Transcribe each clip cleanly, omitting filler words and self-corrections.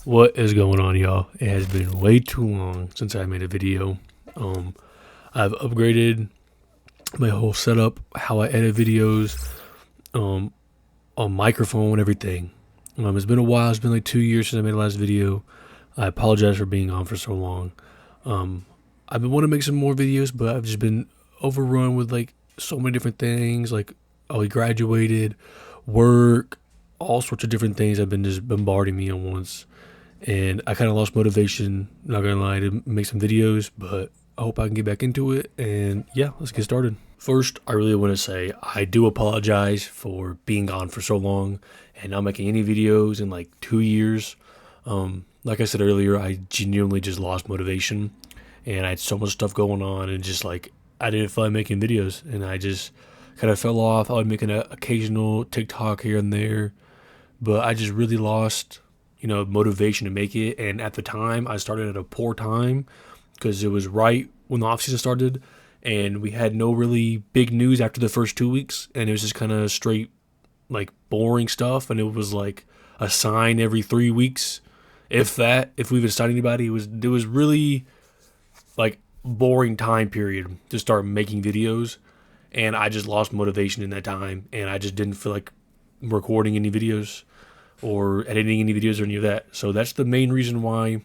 What is going on, y'all? It has been way too long since I made a video. Um, I've upgraded my whole setup, how I edit videos, um, a microphone, everything. It's been a while. It's been like 2 years since I made the last video. I apologize for being on for so long. Um, I've been wanting to make some more videos, but I've just been overrun with like so many different things. Like, we graduated, work, all sorts of different things have been just bombarding me at once, and I kind of lost motivation, not gonna lie, to make some videos, but I hope I can get back into it. And yeah, let's get started. First, I really want to say I do apologize for being gone for so long and not making any videos in like 2 years. Like I said earlier, I genuinely just lost motivation, and I had so much stuff going on, and just like I didn't feel like making videos, and I just kind of fell off. I was making an occasional TikTok here and there, but I just really lost, motivation to make it. And at the time, I started at a poor time because it was right when the offseason started, and we had no really big news after the first 2 weeks, and it was just kind of straight like boring stuff, and it was like a sign every 3 weeks, if that. If we even signed anybody, it was really like boring time period to start making videos, and I just lost motivation in that time, and I just didn't feel like recording any videos or editing any videos or any of that. So that's the main reason why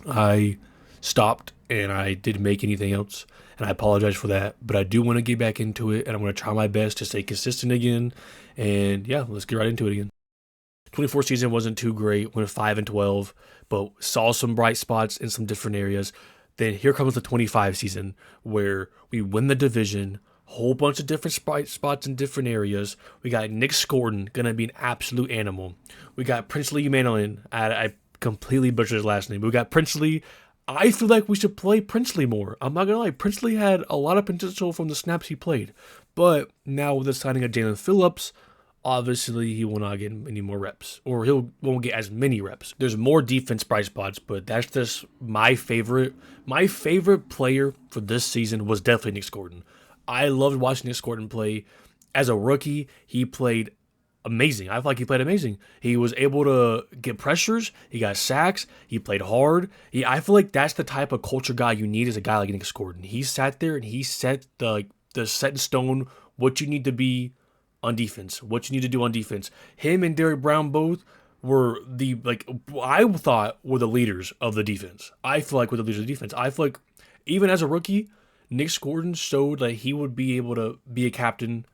I stopped and I didn't make anything else. And I apologize for that, but I do want to get back into it, and I'm going to try my best to stay consistent again. And yeah, let's get right into it again. 24 season wasn't too great, went 5-12, but saw some bright spots in some different areas. Then here comes the 25 season, where we win the division, whole bunch of different bright spots in different areas. We got Nick Scorton, gonna be an absolute animal. We got Princely Manolin. I completely butchered his last name. We got Princely. I feel like we should play Princely more. I'm not gonna lie, Princely had a lot of potential from the snaps he played, but now with the signing of Jalen Phillips, obviously he will not get any more reps, or he won't get as many reps. There's more defense bright spots, but that's just my favorite. My favorite player for this season was definitely Nick Scorton. I loved watching Nick Scorton play. As a rookie, he played amazing. I feel like he played amazing. He was able to get pressures. He got sacks. He played hard. I feel like that's the type of culture guy you need, as a guy like Nick Scorton. He sat there and he set the set in stone what you need to be on defense, what you need to do on defense. Him and Derrick Brown both were I thought were the leaders of the defense. I feel like were the leaders of the defense. I feel like even as a rookie, Nick Scorton showed that he would be able to be a captain.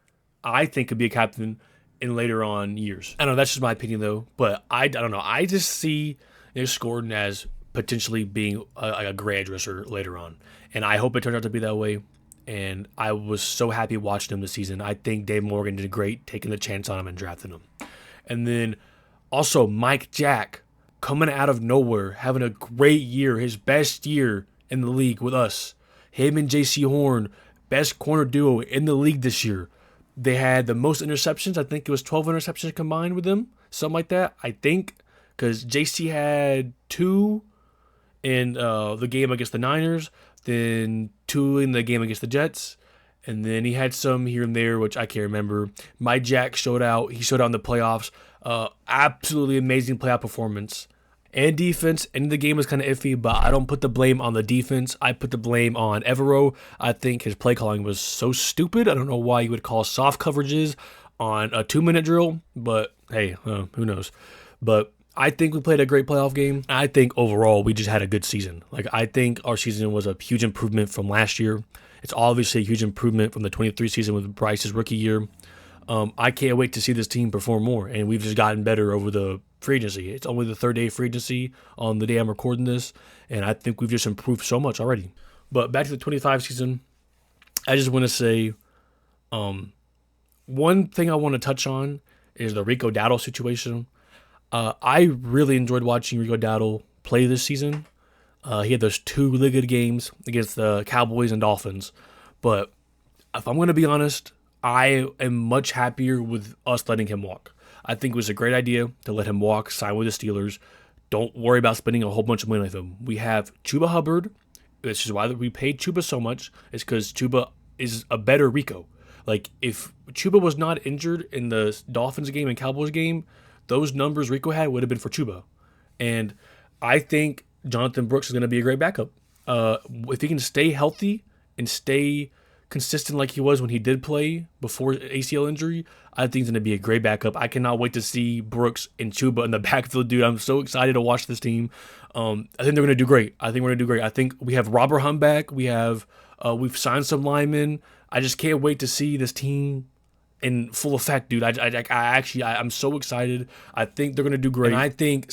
I think could be a captain in later on years. I don't know, that's just my opinion though, but I don't know. I just see Nick Scorton as potentially being a grad dresser later on, and I hope it turns out to be that way. And I was so happy watching him this season. I think Dave Morgan did great taking the chance on him and drafting him. And then also Mike Jack coming out of nowhere, having a great year, his best year in the league with us. Him and J.C. Horn, best corner duo in the league this year. They had the most interceptions. I think it was 12 interceptions combined with them, something like that. I think because J.C. had 2 in the game against the Niners, then 2 in the game against the Jets, and then he had some here and there, which I can't remember. Mike Jack showed out. He showed out in the playoffs. Absolutely amazing playoff performance. And defense, and the game was kind of iffy, but I don't put the blame on the defense. I put the blame on Evero. I think his play calling was so stupid. I don't know why you would call soft coverages on a 2-minute drill, but hey, who knows. But I think we played a great playoff game. I think overall we just had a good season. Like, I think our season was a huge improvement from last year. It's obviously a huge improvement from the 23 season with Bryce's rookie year. I can't wait to see this team perform more, and we've just gotten better over the free agency. It's only the third day of free agency on the day I'm recording this, and I think we've just improved so much already. But back to the 25 season, I just want to say one thing I want to touch on is the Rico Dowdle situation. I really enjoyed watching Rico Dowdle play this season. He had those 2 really good games against the Cowboys and Dolphins, but if I'm going to be honest, I am much happier with us letting him walk. I think it was a great idea to let him walk, sign with the Steelers. Don't worry about spending a whole bunch of money with him. We have Chuba Hubbard. This is why we paid Chuba so much. It's because Chuba is a better Rico. Like, if Chuba was not injured in the Dolphins game and Cowboys game, those numbers Rico had would have been for Chuba. And I think Jonathan Brooks is going to be a great backup. If he can stay healthy and stay consistent like he was when he did play before ACL injury, I think he's going to be a great backup. I cannot wait to see Brooks and Chuba in the backfield, dude. I'm so excited to watch this team. I think they're going to do great. I think we have Robert Hunt back. We've signed some linemen. I just can't wait to see this team in full effect, dude. I'm so excited. I think they're going to do great. And I think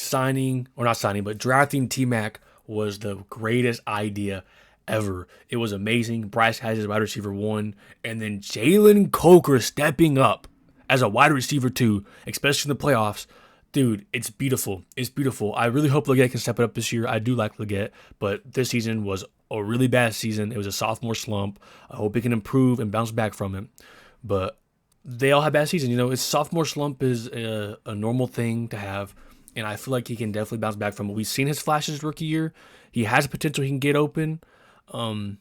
drafting T-Mac was the greatest idea ever. It was amazing. Bryce has his wide receiver 1, and then Jalen Coker stepping up as a wide receiver 2, especially in the playoffs. Dude, it's beautiful. It's beautiful. I really hope Leggett can step it up this year. I do like Leggett, but this season was a really bad season. It was a sophomore slump. I hope he can improve and bounce back from it. But they all have bad seasons. It's sophomore slump is a normal thing to have, and I feel like he can definitely bounce back from it. We've seen his flashes rookie year. He has potential. He can get open. In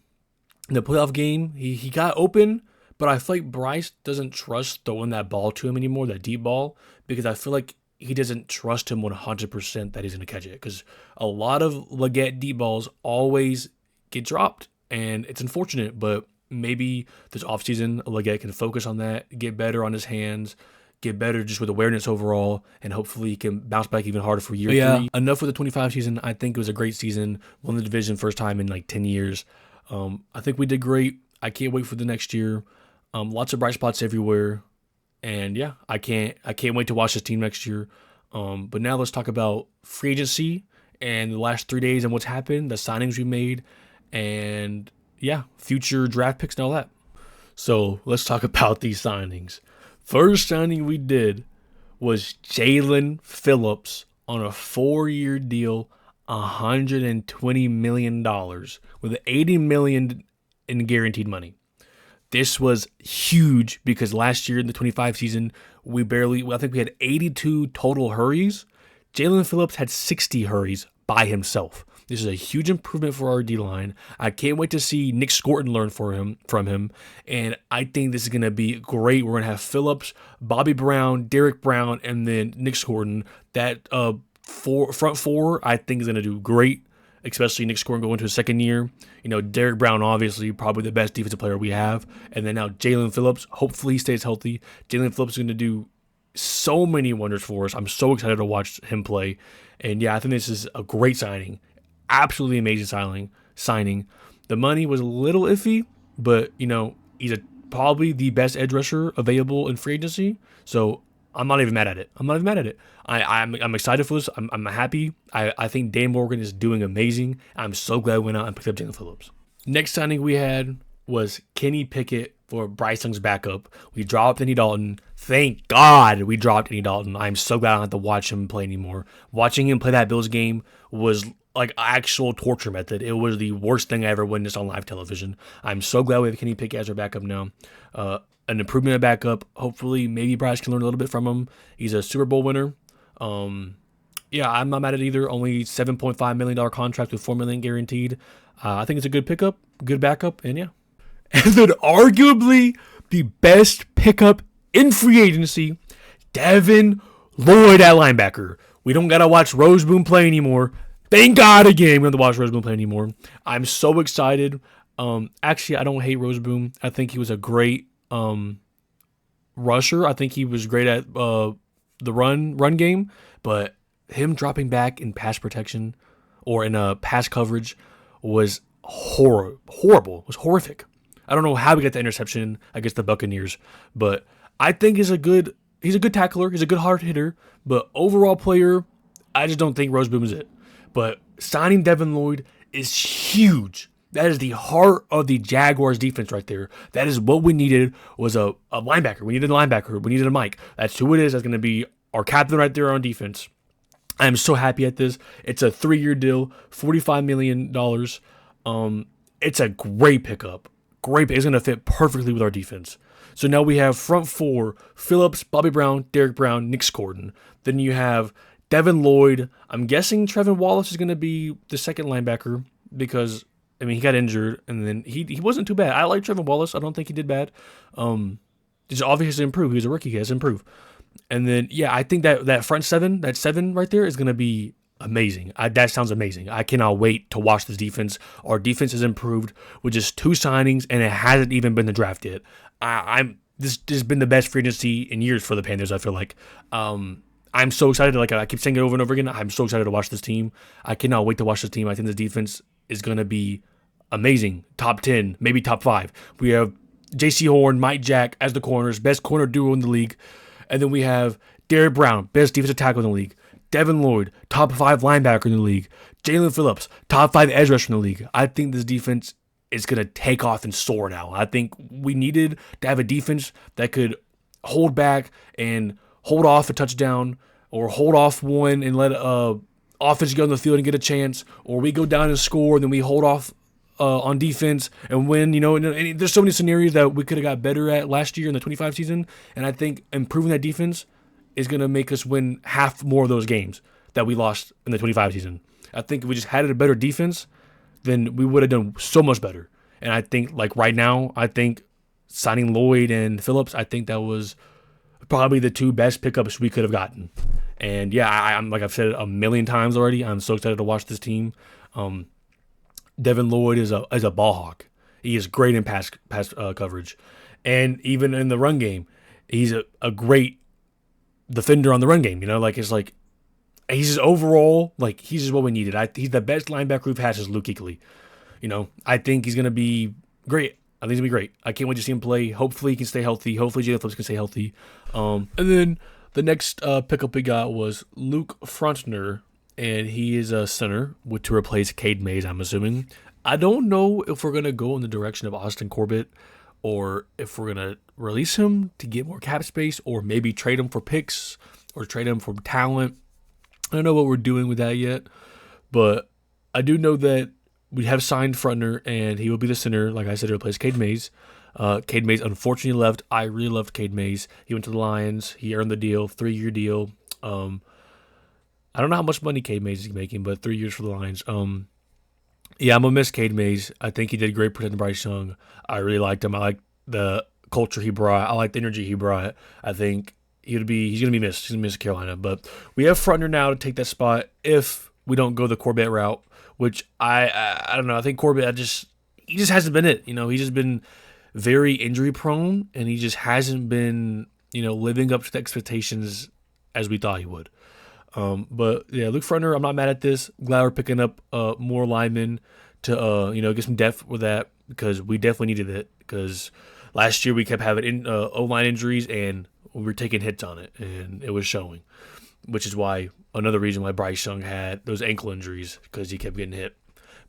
the playoff game, he got open, but I feel like Bryce doesn't trust throwing that ball to him anymore, that deep ball, because I feel like he doesn't trust him 100% that he's going to catch it, because a lot of Leggett deep balls always get dropped, and it's unfortunate, but maybe this offseason, Leggett can focus on that, get better on his hands, get better just with awareness overall, and hopefully he can bounce back even harder for year 3. Enough with the 25 season. I think it was a great season. Won the division first time in like 10 years. I think we did great. I can't wait for the next year. Lots of bright spots everywhere. And yeah, I can't wait to watch this team next year. But now let's talk about free agency and the last 3 days and what's happened, the signings we made, and yeah, future draft picks and all that. So let's talk about these signings. First signing we did was Jalen Phillips on a 4-year deal, $120 million with $80 million in guaranteed money. This was huge because last year in the 25 season, I think we had 82 total hurries. Jalen Phillips had 60 hurries by himself. This is a huge improvement for our D-line. I can't wait to see Nick Scorton learn from him, and I think this is going to be great. We're going to have Phillips, Bobby Brown, Derek Brown, and then Nick Scorton. That front four, I think, is going to do great, especially Nick Scorton going into his second year. Derek Brown, obviously, probably the best defensive player we have. And then now Jalen Phillips, hopefully he stays healthy. Jalen Phillips is going to do so many wonders for us. I'm so excited to watch him play. And yeah, I think this is a great signing. Absolutely amazing signing. The money was a little iffy, but he's probably the best edge rusher available in free agency. So I'm not even mad at it. I'm excited for this. I'm happy. I think Dan Morgan is doing amazing. I'm so glad we went out and picked up Jalen Phillips. Next signing we had was Kenny Pickett for Bryce Young's backup. We dropped Andy Dalton. Thank God we dropped Andy Dalton. I'm so glad I don't have to watch him play anymore. Watching him play that Bills game was like actual torture method. It was the worst thing I ever witnessed on live television. I'm so glad we have Kenny Pickett as our backup now. An improvement at backup. Hopefully, maybe Bryce can learn a little bit from him. He's a Super Bowl winner. Yeah, I'm not mad at it either. Only $7.5 million contract with $4 million guaranteed. I think it's a good pickup, good backup, and yeah. And then arguably the best pickup in free agency, Devin Lloyd at linebacker. We don't got to watch Roseboom play anymore. Thank God again we don't have to watch Roseboom play anymore. I'm so excited. Actually, I don't hate Roseboom. I think he was a great rusher. I think he was great at the run game, but him dropping back in pass protection or in a pass coverage was horrible. It was horrific. I don't know how we got the interception against the Buccaneers, but I think he's a good tackler. He's a good hard hitter, but overall player, I just don't think Roseboom is it. But signing Devin Lloyd is huge. That is the heart of the Jaguars defense right there. That is what we needed, was a linebacker. We needed a linebacker. We needed a Mike. That's who it is. That's going to be our captain right there on defense. I'm so happy at this. It's a 3-year deal, $45 million. It's a great pickup. It's going to fit perfectly with our defense. So now we have front four, Phillips, Bobby Brown, Derek Brown, Nick Scorton. Then you have Devin Lloyd. I'm guessing Trevin Wallace is going to be the second linebacker because, he got injured, and then he wasn't too bad. I like Trevin Wallace. I don't think he did bad. He's obviously improved. He was a rookie. He has improved. And then, yeah, I think that front seven, that seven right there is going to be amazing. That sounds amazing. I cannot wait to watch this defense. Our defense has improved with just 2 signings, and it hasn't even been the draft yet. This has been the best free agency in years for the Panthers. I feel like. I'm so excited. Like I keep saying it over and over again. I'm so excited to watch this team. I cannot wait to watch this team. I think this defense is going to be amazing. Top 10, maybe top 5. We have J.C. Horn, Mike Jack as the corners, best corner duo in the league. And then we have Derrick Brown, best defensive tackle in the league. Devin Lloyd, top 5 linebacker in the league. Jalen Phillips, top 5 edge rusher in the league. I think this defense is going to take off and soar now. I think we needed to have a defense that could hold back and hold off a touchdown or hold off one and let offense go on the field and get a chance, or we go down and score and then we hold off on defense and win. And there's so many scenarios that we could have got better at last year in the 25 season, and I think improving that defense is going to make us win half more of those games that we lost in the 25 season. I think if we just had a better defense, then we would have done so much better. And I think, like right now, I think signing Lloyd and Phillips, I think that was probably the 2 best pickups we could have gotten. And yeah, I'm like I've said it a million times already. I'm so excited to watch this team. Devin Lloyd is a ball hawk. He is great in pass coverage, and even in the run game, he's a great defender on the run game. He's just overall he's just what we needed. He's the best linebacker we've had since Luke Kuechly. I think he's gonna be great. I think he's gonna be great. I can't wait to see him play. Hopefully he can stay healthy. Hopefully Jalen Phillips can stay healthy. And then the next pickup we got was Luke Frontner, and he is a center to replace Cade Mays, I'm assuming. I don't know if we're going to go in the direction of Austin Corbett or if we're going to release him to get more cap space or maybe trade him for picks or trade him for talent. I don't know what we're doing with that yet, but I do know that we have signed Frontner, and he will be the center, like I said, to replace Cade Mays. Cade Mays unfortunately left. I really loved Cade Mays. He went to the Lions. He earned the deal, 3-year deal. I don't know how much money Cade Mays is making, but 3 years for the Lions. Yeah, I'm going to miss Cade Mays. I think he did great protecting Bryce Young. I really liked him. I liked the culture he brought. I liked the energy he brought. I think he's going to be missed. He's going to miss Carolina. But we have Frontner now to take that spot if we don't go the Corbett route, which I don't know. I think Corbett, he just hasn't been it. He's just been very injury prone, and he just hasn't been, living up to the expectations as we thought he would. But yeah, Luke Frontner, I'm not mad at this. Glad we're picking up more linemen to get some depth with that, because we definitely needed it. Because last year we kept having O-line injuries and we were taking hits on it, and it was showing. Which is another reason why Bryce Young had those ankle injuries, because he kept getting hit.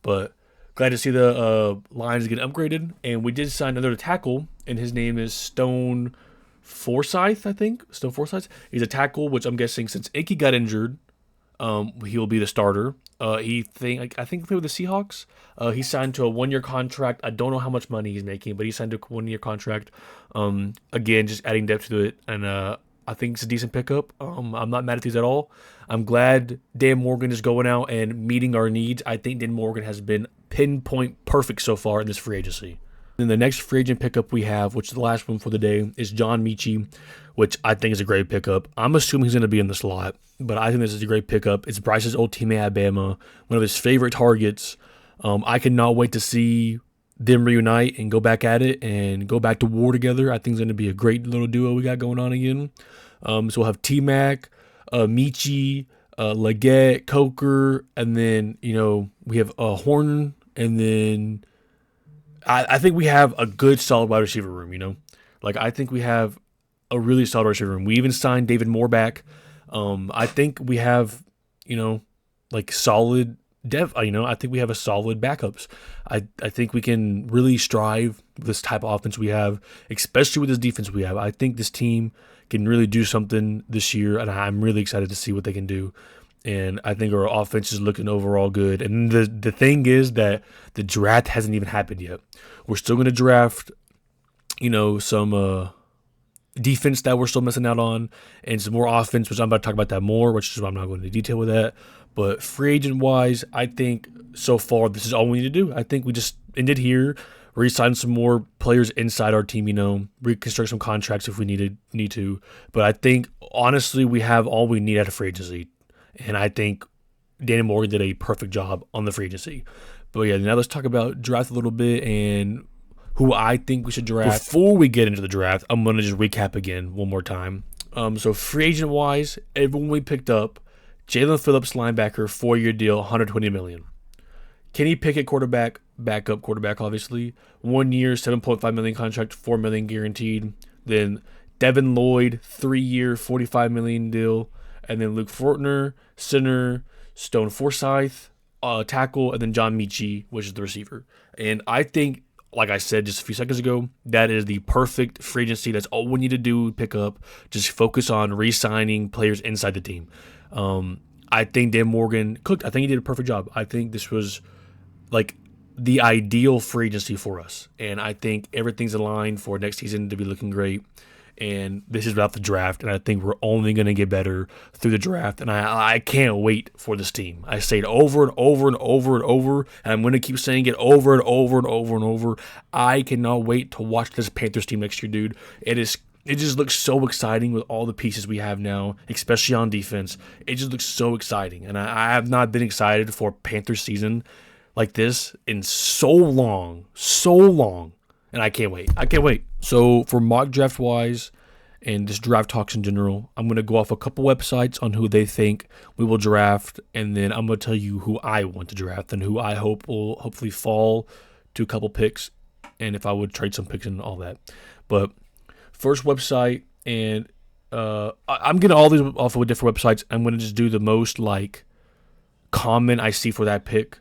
But glad to see the Lions get upgraded, and we did sign another tackle, and his name is Stone Forsythe, I think. Stone Forsythe. He's a tackle, which I'm guessing since Icky got injured, he'll be the starter. I think he played with the Seahawks. He signed to a 1-year contract. I don't know how much money he's making, but he signed to a 1-year contract. Again, just adding depth to it, and I think it's a decent pickup. I'm not mad at these at all. I'm glad Dan Morgan is going out and meeting our needs. I think Dan Morgan has been pinpoint perfect so far in this free agency. Then the next free agent pickup we have, which is the last one for the day, is John Mechie, which I think is a great pickup. I'm assuming he's going to be in the slot, but I think this is a great pickup. It's Bryce's old teammate at Bama, one of his favorite targets. I cannot wait to see them reunite and go back at it and go back to war together. I think it's going to be a great little duo we got going on again. So we'll have T-Mac, Mechie, Leggett, Coker, and then, we have Horn, and then I think we have a good, solid wide receiver room, I think we have a really solid wide receiver room. We even signed David Moore back. I think we have, solid depth. I think we have a solid backups. I think we can really strive with this type of offense we have, especially with this defense we have. I think this team can really do something this year, and I'm really excited to see what they can do. And I think our offense is looking overall good. And the thing is that the draft hasn't even happened yet. We're still going to draft, some defense that we're still missing out on, and some more offense, which I'm about to talk about that more, which is why I'm not going into detail with that. But free agent-wise, I think so far this is all we need to do. I think we just ended here, re-sign some more players inside our team, reconstruct some contracts if we need to. But I think, honestly, we have all we need out of free agency. And I think Danny Morgan did a perfect job on the free agency. But yeah, now let's talk about draft a little bit and who I think we should draft. Before we get into the draft, I'm going to just recap again one more time. So free agent wise, everyone we picked up: Jalen Phillips, linebacker, 4-year deal, $120 million. Kenny Pickett, quarterback, backup quarterback, obviously, 1 year, $7.5 million contract, $4 million guaranteed. Then Devin Lloyd, 3-year, $45 million deal, and then Luke Fortner, center, Stone Forsythe, tackle, and then John Michie, which is the receiver. And I think, like I said just a few seconds ago, that is the perfect free agency. That's all we need to do, pick up. Just focus on re-signing players inside the team. I think Dan Morgan cooked. I think he did a perfect job. I think this was like the ideal free agency for us. And I think everything's aligned for next season to be looking great. And this is about the draft, and I think we're only going to get better through the draft. And I can't wait for this team. I say it over and over and over and over, and I'm going to keep saying it over and over and over and over. I cannot wait to watch this Panthers team next year, dude. It just looks so exciting with all the pieces we have now, especially on defense. It just looks so exciting, and I have not been excited for Panthers season like this in so long, and I can't wait. So for mock draft wise and just draft talks in general, I'm going to go off a couple websites on who they think we will draft, and then I'm going to tell you who I want to draft and who I hope will hopefully fall to a couple picks, and if I would trade some picks and all that. But first website, and I'm getting all these off of different websites. I'm going to just do the most like common I see for that pick.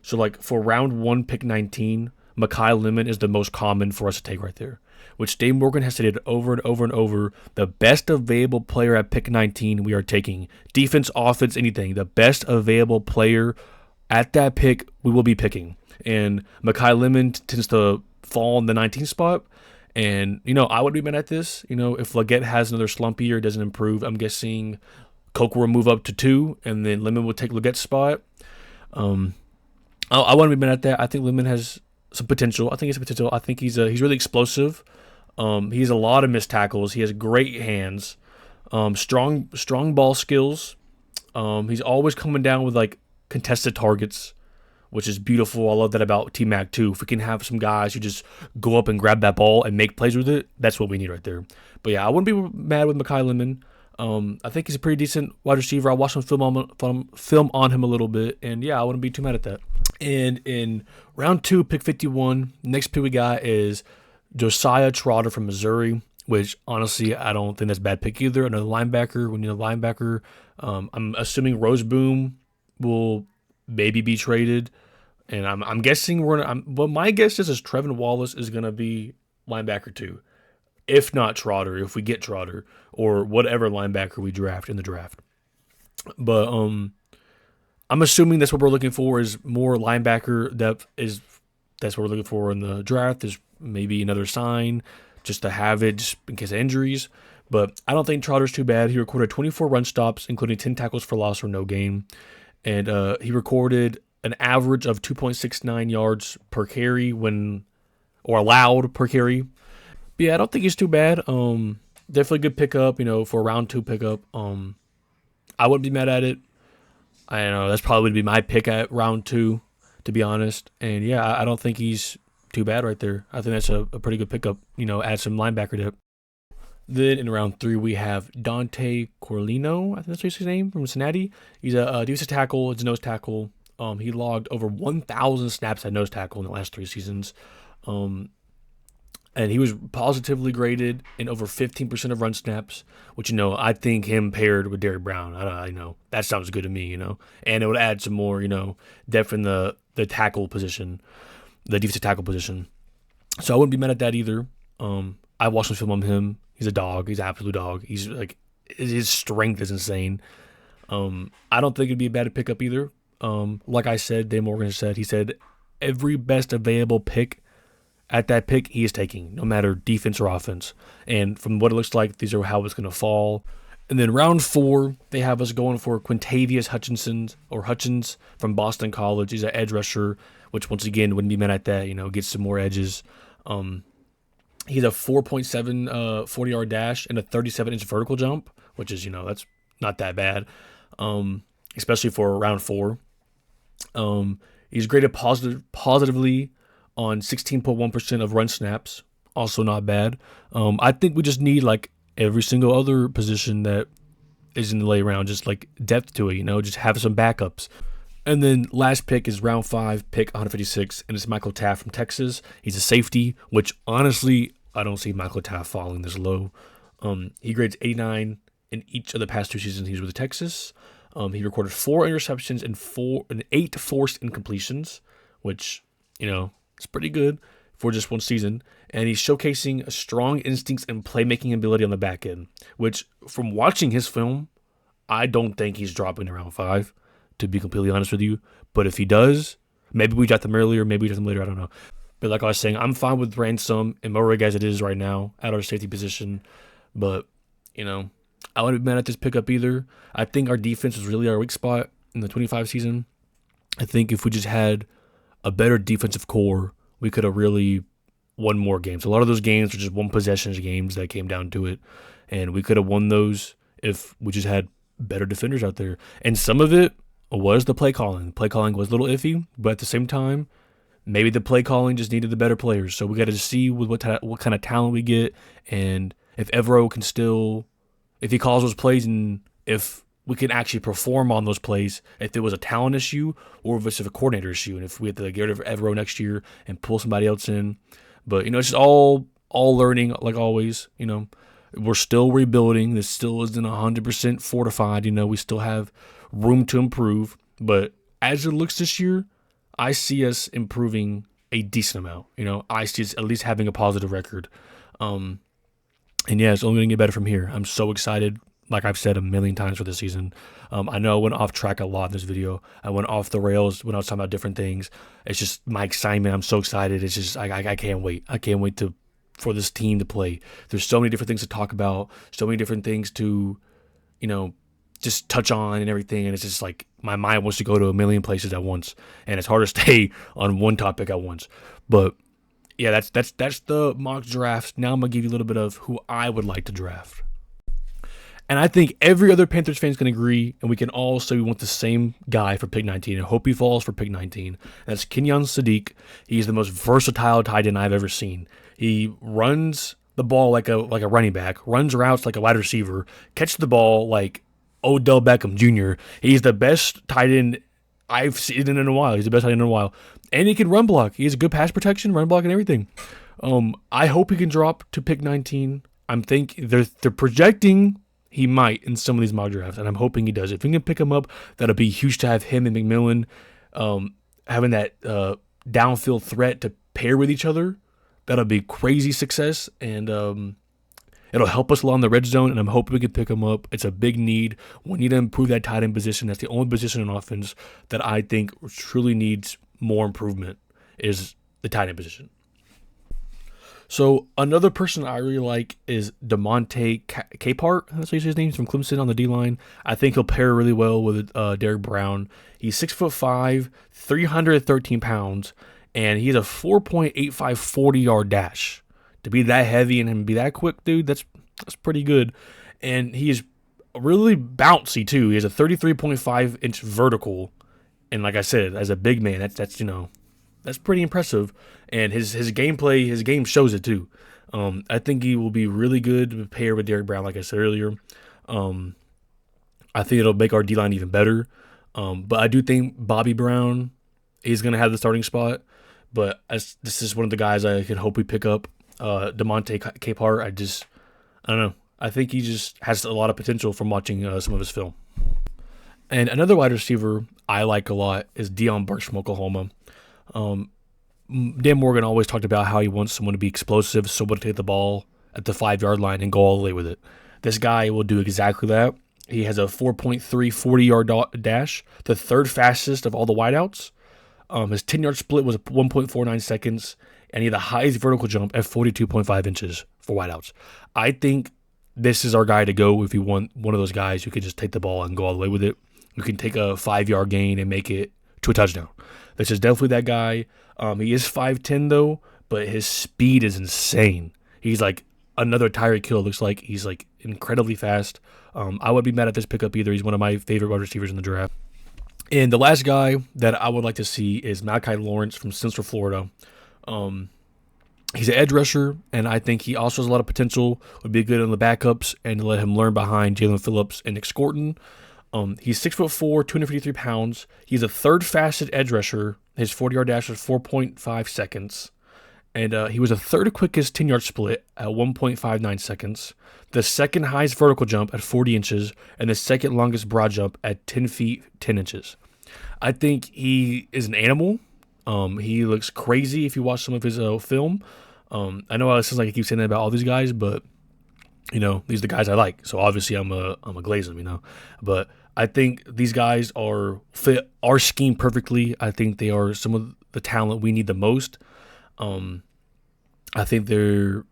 So like for round 1, pick 19, Mekhi Lemon is the most common for us to take right there, which Dave Morgan has stated over and over and over. The best available player at pick 19 we are taking. Defense, offense, anything. The best available player at that pick we will be picking. And Mekhi Lemon tends to fall in the 19th spot. And, I would be mad at this. If Leggett has another slump year, doesn't improve, I'm guessing Coke will move up to 2, and then Lemon will take Leggett's spot. I wouldn't be mad at that. I think Lemon has some potential. I think he's really explosive. He has a lot of missed tackles. He has great hands, strong ball skills. He's always coming down with like contested targets, which is beautiful. I love that about T-Mac too. If we can have some guys who just go up and grab that ball and make plays with it, that's what we need right there. But yeah, I wouldn't be mad with Mekhi Lemon. I think he's a pretty decent wide receiver. I watched some film on him a little bit, and yeah, I wouldn't be too mad at that. And in round 2, pick 51, next pick we got is Josiah Trotter from Missouri, which honestly I don't think that's a bad pick either. Another linebacker. We need a linebacker. I'm assuming Roseboom will maybe be traded, and I'm guessing my guess is Trevin Wallace is gonna be linebacker too, if not Trotter, if we get Trotter or whatever linebacker we draft in the draft. But I'm assuming that's what we're looking for is more linebacker depth. That's what we're looking for in the draft. Is maybe another sign just to have it just in case of injuries. But I don't think Trotter's too bad. He recorded 24 run stops, including 10 tackles for loss or no gain. And he recorded an average of 2.69 yards per carry or allowed per carry. But yeah, I don't think he's too bad. Definitely a good pickup, for a round 2 pickup. I wouldn't be mad at it. I don't know. That's probably would be my pick at round 2, to be honest. And yeah, I don't think he's too bad right there. I think that's a pretty good pickup, add some linebacker depth. Then in round 3, we have Dante Corlino, I think that's his name, from Cincinnati. He's a defensive tackle. It's a nose tackle. He logged over 1,000 snaps at nose tackle in the last 3 seasons. And he was positively graded in over 15% of run snaps, which, I think him paired with Derrick Brown, I know that sounds good to me, and it would add some more, depth in the tackle position, the defensive tackle position. So I wouldn't be mad at that either. I watched some film on him. He's a dog. He's an absolute dog. He's like, his strength is insane. I don't think it'd be a bad pickup either. Like I said, Dave Morgan said, he said every best available pick at that pick he is taking, no matter defense or offense. And from what it looks like, these are how it's going to fall. And then round 4, they have us going for Quintavious Hutchins from Boston College. He's an edge rusher, which once again wouldn't be mad at that. Get some more edges. He's a 4.7 40-yard dash and a 37-inch vertical jump, which is that's not that bad. especially for round 4. He's graded positively on 16.1% of run snaps. Also not bad. I think we just need like every single other position that is in the late round, just like depth to it, just have some backups. And then last pick is round 5, pick 156, and it's Michael Taft from Texas. He's a safety, which honestly, I don't see Michael Taft falling this low. He grades 89 in each of the past 2 seasons he was with Texas. He recorded 4 interceptions and 8 forced incompletions, which, it's pretty good for just one season. And he's showcasing a strong instincts and playmaking ability on the back end, which from watching his film, I don't think he's dropping to round 5, to be completely honest with you. But if he does, maybe we draft him earlier, maybe we draft him later, I don't know. But like I was saying, I'm fine with Ransom and Morig as it is right now at our safety position. But, I wouldn't be mad at this pickup either. I think our defense was really our weak spot in the 25 season. I think if we just had a better defensive core, we could have really won more games. A lot of those games were just one possession games that came down to it. And we could have won those if we just had better defenders out there. And some of it was the play calling. The play calling was a little iffy, but at the same time, maybe the play calling just needed the better players. So we got to see what kind of talent we get, and if Evero can still, if he calls those plays, and if we can actually perform on those plays, if it was a talent issue or if it's a coordinator issue, and if we have to get rid of Evero next year and pull somebody else in. But it's just all learning, like always. We're still rebuilding. This still isn't 100% fortified. We still have room to improve. But as it looks this year, I see us improving a decent amount. I see us at least having a positive record. And yeah, it's only going to get better from here. I'm so excited. Like I've said a million times for this season. I know I went off track a lot in this video. I went off the rails when I was talking about different things. It's just my excitement. I'm so excited. It's just, I can't wait. I can't wait for this team to play. There's so many different things to talk about, so many different things to, just touch on and everything. And it's just like my mind wants to go to a million places at once, and it's hard to stay on one topic at once. But yeah, that's the mock draft. Now I'm gonna give you a little bit of who I would like to draft. And I think every other Panthers fan can agree, and we can all say we want the same guy for pick 19, and hope he falls for pick 19. That's Kenyon Sadiq. He's the most versatile tight end I've ever seen. He runs the ball like a running back, runs routes like a wide receiver, catches the ball like Odell Beckham Jr. He's the best tight end I've seen in a while. He's the best tight end in a while. And he can run block. He has good pass protection, run block, and everything. I hope he can drop to pick 19. I'm thinking they're projecting he might in some of these mock drafts, and I'm hoping he does. If we can pick him up, that'll be huge to have him and McMillan having that downfield threat to pair with each other. That'll be crazy success, and it'll help us along the red zone, and I'm hoping we can pick him up. It's a big need. We need to improve that tight end position. That's the only position in offense that I think truly needs more improvement is the tight end position. So another person I really like is DeMonte Capehart. That's what you say his name. He's from Clemson on the D-line. I think he'll pair really well with Derek Brown. He's 6'5", 313 pounds, and he has a 4.85 40-yard dash. To be that heavy and be that quick, dude, that's pretty good. And he is really bouncy too. He has a 33.5-inch vertical, and like I said, as a big man, that's pretty impressive. And his game shows it too. I think he will be really good to pair with Derek Brown, like I said earlier. I think it'll make our D-line even better. But I do think Bobby Brown is going to have the starting spot. But this is one of the guys I can hope we pick up. DeMonte Capehart, I don't know. I think he just has a lot of potential from watching some of his film. And another wide receiver I like a lot is Deion Burks from Oklahoma. Dan Morgan always talked about how he wants someone to be explosive, someone to take the ball at the 5-yard line and go all the way with it. This guy will do exactly that. He has a 4.3 40-yard dash, the third fastest of all the wideouts. His 10-yard split was 1.49 seconds, and he had the highest vertical jump at 42.5 inches for wideouts. I think this is our guy to go if you want one of those guys who can just take the ball and go all the way with it. You can take a 5-yard gain and make it to a touchdown. This is definitely that guy. He is 5'10", though, but his speed is insane. He's like another Tyreek Hill. Looks like he's like incredibly fast. I wouldn't be mad at this pickup either. He's one of my favorite wide receivers in the draft. And the last guy that I would like to see is Malachi Lawrence from Central Florida. He's an edge rusher, and I think he also has a lot of potential. Would be good on the backups and to let him learn behind Jalen Phillips and Nick Scorton. He's 6'4", 253 pounds. He's the third fastest edge rusher. His 40-yard dash was 4.5 seconds. And he was the third quickest 10-yard split at 1.59 seconds. The second highest vertical jump at 40 inches. And the second longest broad jump at 10 feet, 10 inches. I think he is an animal. He looks crazy if you watch some of his film. I know it sounds like I keep saying that about all these guys, but these are the guys I like. So obviously I'm a glaze them, But I think these guys fit our scheme perfectly. I think they are some of the talent we need the most. I think they'll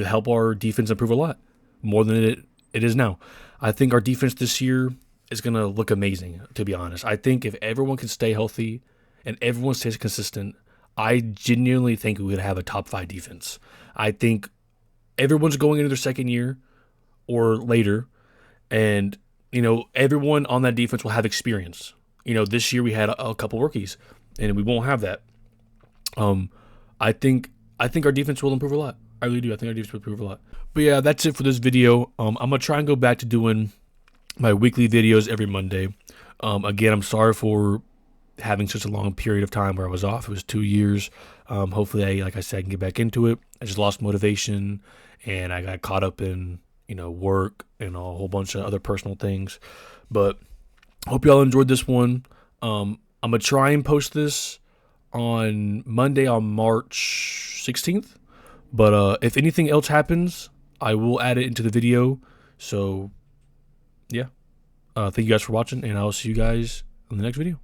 help our defense improve a lot more than it is now. I think our defense this year is going to look amazing, to be honest. I think if everyone can stay healthy and everyone stays consistent, I genuinely think we would have a top 5 defense. I think everyone's going into their second year or later, and everyone on that defense will have experience. This year we had a couple rookies, and we won't have that. I think our defense will improve a lot. I really do. I think our defense will improve a lot. But yeah, that's it for this video. I'm gonna try and go back to doing my weekly videos every Monday. Again, I'm sorry for having such a long period of time where I was off. It was 2 years. Hopefully, like I said, I can get back into it. I just lost motivation, and I got caught up in work and a whole bunch of other personal things. But hope y'all enjoyed this one. I'm gonna try and post this on Monday on March 16th. But if anything else happens, I will add it into the video. So yeah, thank you guys for watching, and I'll see you guys in the next video.